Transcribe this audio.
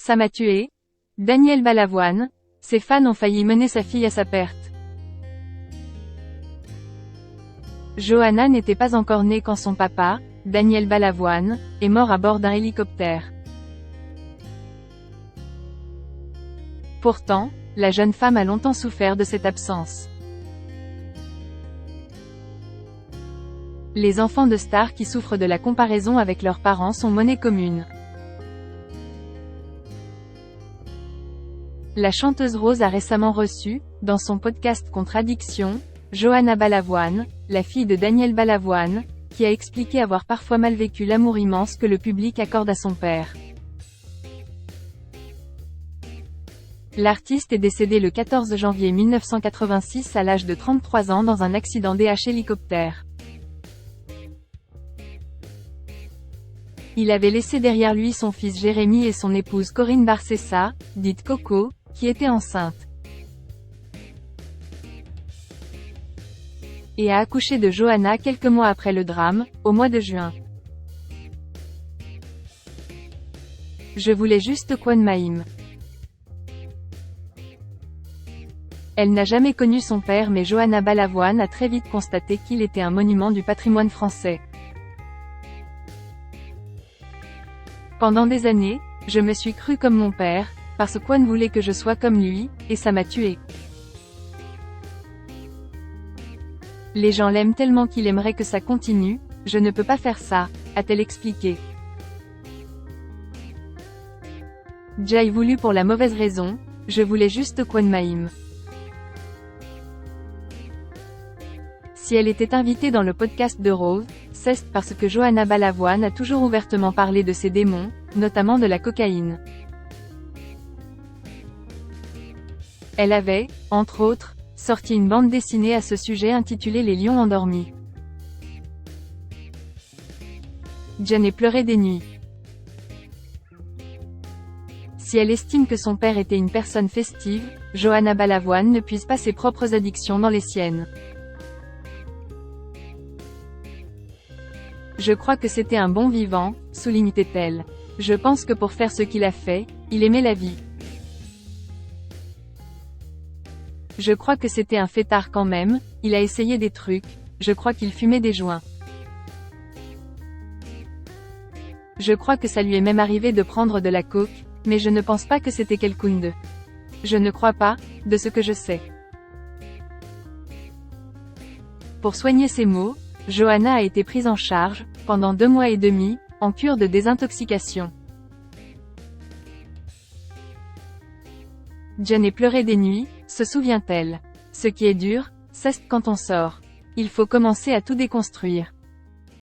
Ça m'a tué. Daniel Balavoine. Ses fans ont failli mener sa fille à sa perte. Johanna n'était pas encore née quand son papa, Daniel Balavoine, est mort à bord d'un hélicoptère. Pourtant, la jeune femme a longtemps souffert de cette absence. Les enfants de stars qui souffrent de la comparaison avec leurs parents sont monnaie commune. La chanteuse Rose a récemment reçu, dans son podcast Contradiction, Johanna Balavoine, la fille de Daniel Balavoine, qui a expliqué avoir parfois mal vécu l'amour immense que le public accorde à son père. L'artiste est décédé le 14 janvier 1986 à l'âge de 33 ans dans un accident DH hélicoptère. Il avait laissé derrière lui son fils Jérémy et son épouse Corinne Barcessa, dite Coco, qui était enceinte. Et a accouché de Johanna quelques mois après le drame, au mois de juin. Je voulais juste Kwan Maïm. Elle n'a jamais connu son père mais Johanna Balavoine a très vite constaté qu'il était un monument du patrimoine français. Pendant des années, je me suis cru comme mon père, parce que Kwan voulait que je sois comme lui, et ça m'a tué. Les gens l'aiment tellement qu'il aimerait que ça continue, je ne peux pas faire ça, a-t-elle expliqué. Jay voulu pour la mauvaise raison, je voulais juste Kwan Maïm. Si elle était invitée dans le podcast de Rose, c'est parce que Johanna Balavoine a toujours ouvertement parlé de ses démons, notamment de la cocaïne. Elle avait, entre autres, sorti une bande dessinée à ce sujet intitulée Les lions endormis. Jen ait pleuré des nuits. Si elle estime que son père était une personne festive, Johanna Balavoine ne puise pas ses propres addictions dans les siennes. Je crois que c'était un bon vivant, soulignait-elle. Je pense que pour faire ce qu'il a fait, il aimait la vie. Je crois que c'était un fêtard quand même, il a essayé des trucs, je crois qu'il fumait des joints. Je crois que ça lui est même arrivé de prendre de la coke, mais je ne pense pas que c'était quelqu'un de. Je ne crois pas, de ce que je sais. Pour soigner ses maux, Johanna a été prise en charge, pendant 2 mois et demi, en cure de désintoxication. Jen ait pleuré des nuits, se souvient-elle. Ce qui est dur, c'est quand on sort. Il faut commencer à tout déconstruire.